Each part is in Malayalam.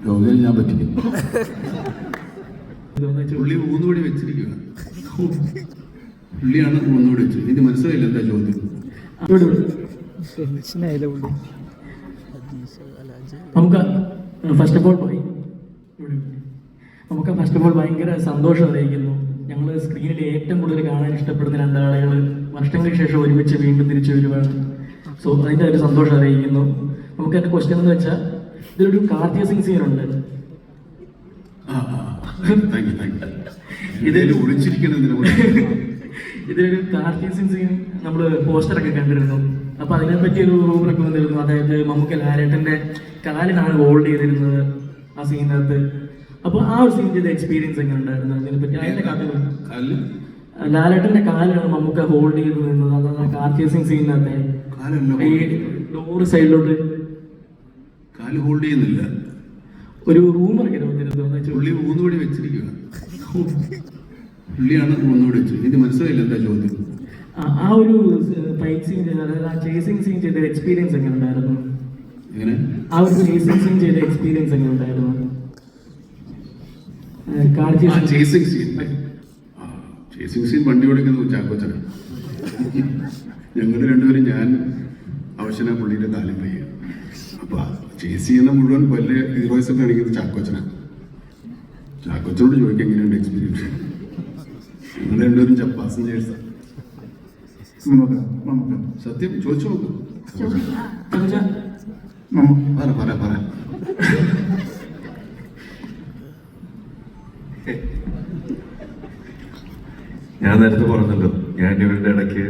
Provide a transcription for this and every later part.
ലോകയിൽ ഞാൻ പറ്റിക്കും. പുള്ളി ഊന്നുകൂടി വെച്ചിരിക്കുക. പുള്ളിയാണ് ഊന്നുകൂടി വെച്ചത്. എനിക്ക് മനസ്സിലായില്ല എന്താ ചോദ്യം. നമുക്ക് ഫസ്റ്റ് ഓഫ് ഓൾ ഭയങ്കര സന്തോഷം അറിയിക്കുന്നു. ഞങ്ങൾ സ്ക്രീനിൽ ഏറ്റവും കൂടുതൽ കാണാൻ ഇഷ്ടപ്പെടുന്ന രണ്ടാളുകൾ വർഷങ്ങൾക്ക് ശേഷം ഒരുമിച്ച് വീണ്ടും തിരിച്ചു വരുവാണ്. സോ അതിൻ്റെ ഒരു സന്തോഷം അറിയിക്കുന്നു. നമുക്ക് എൻ്റെ ക്വസ്റ്റ്യൻ എന്ന് വെച്ചാൽ ഇതിലൊരു കാർത്തിക സിംഗ് സീനുണ്ട്. ഇതിലൊരു കാർത്തിക സിംഗ് സീൻ നമ്മൾ പോസ്റ്ററൊക്കെ കണ്ടിരുന്നു. അപ്പൊ അതിനെപ്പറ്റി ഒരു റൂമറൊക്കെ വന്നിരുന്നു. അതായത് മമ്മൂക്ക ലാലേട്ടന്റെ കാലിനാണ് ഹോൾഡ് ചെയ്തിരുന്നത് ആ സീനകത്ത്. അപ്പൊ ആ ഒരു സീൻ ചെയ്ത എക്സ്പീരിയൻസ് എങ്ങനെ ഉണ്ടായിരുന്നു? അതിനെപ്പറ്റി അതിന്റെ കഥ. ലാലേട്ടന്റെ കാലിനാണ് മമ്മൂക്ക ഹോൾഡ് ചെയ്ത് നിന്നത്. അതാണ് കാർത്തിക സിംഗ് സീനിനകത്തെ ഈ ഡോറ് സൈഡിലോട്ട് കാല് ഹോൾഡ് ചെയ്യുന്നില്ല. ഒരു റൂമറൊക്കെ വന്നിരുന്നു. പുള്ളി ഊന്നുകൂടി വെച്ചിരിക്കുക. പുള്ളിയാണ് ഊന്നുകൂടി വെച്ചത്. എനിക്ക് മനസ്സിലായില്ല എന്താ ചോദ്യം. ആ ഒരു ഫൈറ്റ് സീൻ ചെയ്ത, അതായത് ആ ചേസിംഗ് സീൻ ചെയ്ത എക്സ്പീരിയൻസ് എങ്ങനെ ഉണ്ടായിരുന്നു? ആ ഒരു ചേസിംഗ് സീൻ ചെയ്ത എക്സ്പീരിയൻസ് എങ്ങനെ ഉണ്ടായിരുന്നു? ചേസിംഗ് സീൻ വണ്ടി ഓടിക്കുന്നത് ചാക്കോച്ചനാണ്. ഞങ്ങൾ രണ്ടുപേരും, ഞാൻ അവശന പുള്ളിയുടെ കാലം പയ്യ. അപ്പൊ ചേസ് ചെയ്യുന്ന മുഴുവൻ വലിയ ഹീറോയിസം കാണിക്കുന്നത് ചാക്കോച്ചനാണ്. ചാക്കോച്ചനോട് ചോദിക്കുക എങ്ങനെയുണ്ട് എക്സ്പീരിയൻസ്. ഞങ്ങൾ രണ്ടുപേരും പാസഞ്ചേഴ്സാണ്. സത്യം ചോദിച്ചു നോക്കൂ. പറ ഞാൻ നേരത്തെ പറഞ്ഞല്ലോ, ഞാൻ ഇവരുടെ ഇടയ്ക്ക്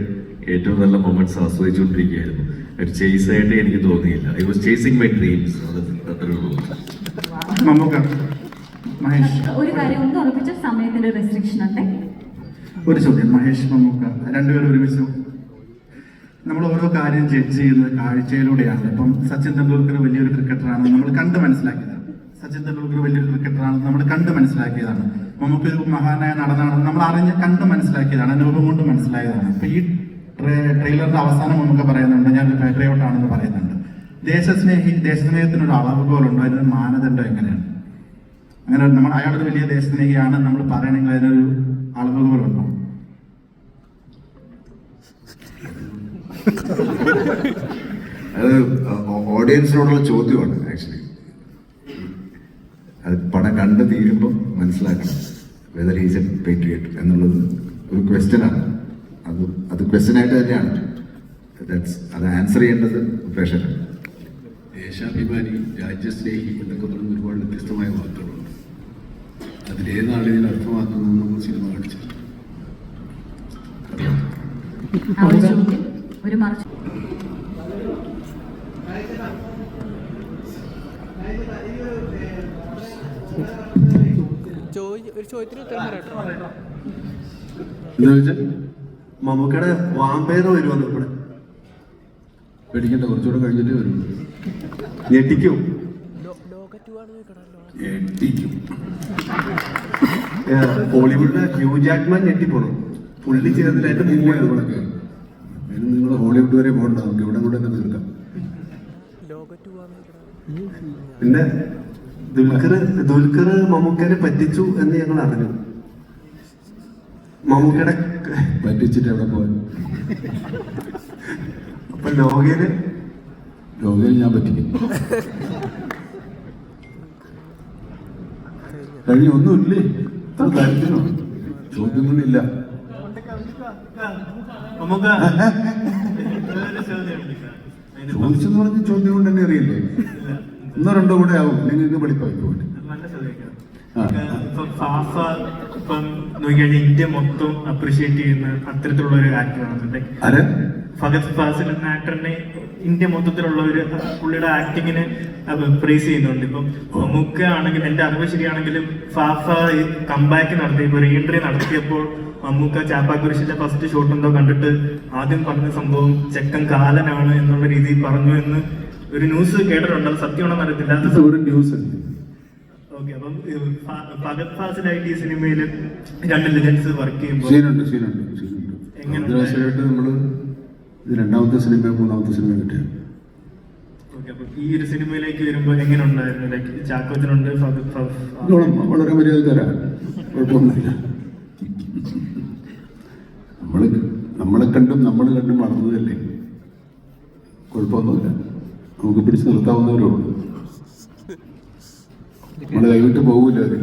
ഏറ്റവും നല്ല മൊമെന്റ്സ് ആസ്വദിച്ചുകൊണ്ടിരിക്കുകയായിരുന്നു. ഒരു ചേസ് ആയിട്ട് എനിക്ക് തോന്നിയില്ല. I was chasing my dreams. അത്രേ ഉള്ളൂ. ഒരു കാര്യം ഒന്ന് ഉറപ്പിച്ച സമയത്തിന്റെ റെസ്ട്രിക്ഷൻ ഉണ്ട്. ഒരു ചോദ്യം. മഹേഷ്, മമ്മൂക്ക രണ്ടുപേരും ഒരുമിച്ച് നമ്മൾ ഓരോ കാര്യം ജഡ്ജ് ചെയ്യുന്നത് കാഴ്ചയിലൂടെയാണ്. ഇപ്പം സച്ചിൻ തെണ്ടുൽക്കർ വലിയൊരു ക്രിക്കറ്ററാണെന്ന് നമ്മൾ കണ്ട് മനസ്സിലാക്കിയതാണ്. മമ്മൂക്ക ഒരു മഹാനായ നടനാണെന്ന് നമ്മൾ കണ്ട് മനസ്സിലാക്കിയതാണ്. അനുഭവം കൊണ്ട് മനസ്സിലായതാണ്. അപ്പൊ ഈ ട്രെയിലറിന്റെ അവസാനം മമ്മൂക്ക പറയുന്നുണ്ട്, ഞാൻ പേട്രിയോട്ട് ആണെന്ന് പറയുന്നുണ്ട്. ദേശസ്നേഹത്തിനൊരു അളവുകോലുണ്ടോ? അതിനൊരു മാനദണ്ഡം എങ്ങനെയാണ്? അങ്ങനെ നമ്മൾ അയാളൊരു വലിയ ദേശസ്നേഹിയാണ് നമ്മൾ പറയണമെങ്കിൽ അതിനൊരു അളവുകോലുണ്ടോ? അത് ഓഡിയൻസിനോടുള്ള ചോദ്യമാണ്. ആക്ച്വലി അത് പടം കണ്ട് തീരുമ്പോൾ മനസ്സിലാക്കണം വെദർ ഈസ് എ പേട്രിയറ്റ് എന്നുള്ളത് ഒരു ക്വസ്റ്റ്യനാണ്. അത് ക്വസ്റ്റ്യനായിട്ട് തന്നെയാണ്. അത് ആൻസർ ചെയ്യേണ്ടത് പ്രേക്ഷകരാണ്. ദേശാഭിമാനി, രാജ്യസ്നേഹി എന്നൊക്കെ പറഞ്ഞ ഒരുപാട് വ്യത്യസ്തമായ വാക്കുകളുണ്ട്. അതിലേതാണ് ഇതിന് അർത്ഥമാക്കുന്നത് നമ്മൾ സിനിമ കാണിച്ചത്. ഒരു മറിച്ച് മമ്മൂക്കയുടെ വാമ്പയർ വരുമല്ലോ ഇവിടെ. പേടിക്കണ്ട, കുറച്ചുകൂടെ കഴിഞ്ഞിട്ട് വരും. ഞെട്ടിക്കും. ഹോളിവുഡിലെ ഹ്യൂ ജാക്ക്മാൻ ഞെട്ടിപ്പോണം. പുള്ളി ചെയ്തതിലായിട്ട് നിങ്ങളൊക്കെ നിങ്ങൾ ഹോളിവുഡ് വരെ പോകണ്ട, നമുക്ക് ഇവിടെ കൂടെ തന്നെ തീർക്കാം. പിന്നെ ദുൽഖർ മമ്മൂക്കനെ പറ്റിച്ചു എന്ന് ഞങ്ങൾ അറിഞ്ഞു. മമ്മൂക്കയുടെ പറ്റിച്ചിട്ട് എവിടെ പോകാൻ? അപ്പൊ ലോകയിൽ ഞാൻ പറ്റിക്കും. കഴിഞ്ഞ ഒന്നുമില്ലേ? കാര്യത്തിനോ ചോദ്യമൊന്നുമില്ല. ചോദിച്ചെന്ന് പറഞ്ഞ ചോദ്യം കൊണ്ട് തന്നെ അറിയില്ലേ? ഒന്നോ രണ്ടോ കൂടെ ആവും. നിങ്ങൾക്ക് പഠിപ്പായിക്കോട്ടെ. ഇന്ത്യ മൊത്തം അപ്രീഷിയേറ്റ് ചെയ്യുന്ന അത്തരത്തിലുള്ള ഒരു ആക്ടറാണ് ഫഹദ് ഫാസിൽ എന്ന ആക്ടറിനെ ഇന്ത്യ മൊത്തത്തിലുള്ള ഒരു പുള്ളിയുടെ ആക്ടിങ്ങിന് പ്രൈസ് ചെയ്യുന്നുണ്ട്. ഇപ്പം മമ്മൂക്ക ആണെങ്കിൽ, എന്റെ അറിവ് ശരിയാണെങ്കിലും, ഫാഫ കംബാക്ക് നടത്തിയപ്പോൾ റീ എൻട്രി നടത്തിയപ്പോൾ മമ്മൂക്ക ചാപ്പാക്കുരിശിന്റെ ഫസ്റ്റ് ഷോട്ട് എന്തോ കണ്ടിട്ട് ആദ്യം പറഞ്ഞ സംഭവം ചെക്കൻ കാലനാണ് എന്നുള്ള രീതിയിൽ പറഞ്ഞു എന്ന് ഒരു ന്യൂസ് കേട്ടിട്ടുണ്ട്. അത് സത്യമാണെന്ന് അറിയത്തില്ല. ന്യൂസ്. ഓക്കെ, അപ്പം ഫഹദ് ഫാസിലായിട്ട് ഈ സിനിമയിൽ രണ്ട് ലെജൻസ് വർക്ക് ചെയ്യുമ്പോൾ നമ്മള് ഇത് രണ്ടാമത്തെ സിനിമ മൂന്നാമത്തെ സിനിമ കിട്ടിയ ഓക്കെ, അപ്പൊ ഈ ഒരു സിനിമയിലേക്ക് വരുമ്പോൾ എങ്ങനെ ഉണ്ടായിരുന്നു? ലൈക്ക് ചാക്കോച്ചനുണ്ട്, വളരെ മര്യാദക്കാരാണ്, കുഴപ്പമൊന്നുമില്ല. നമ്മളെ കണ്ടും നമ്മൾ കണ്ടും വളർന്നതല്ലേ, കുഴപ്പമൊന്നുമില്ല. നമുക്ക് പിടിച്ച് നിർത്താവുന്നവരേ ഉള്ളൂ. നമ്മളെ കൈവിട്ട് പോകില്ല അത്.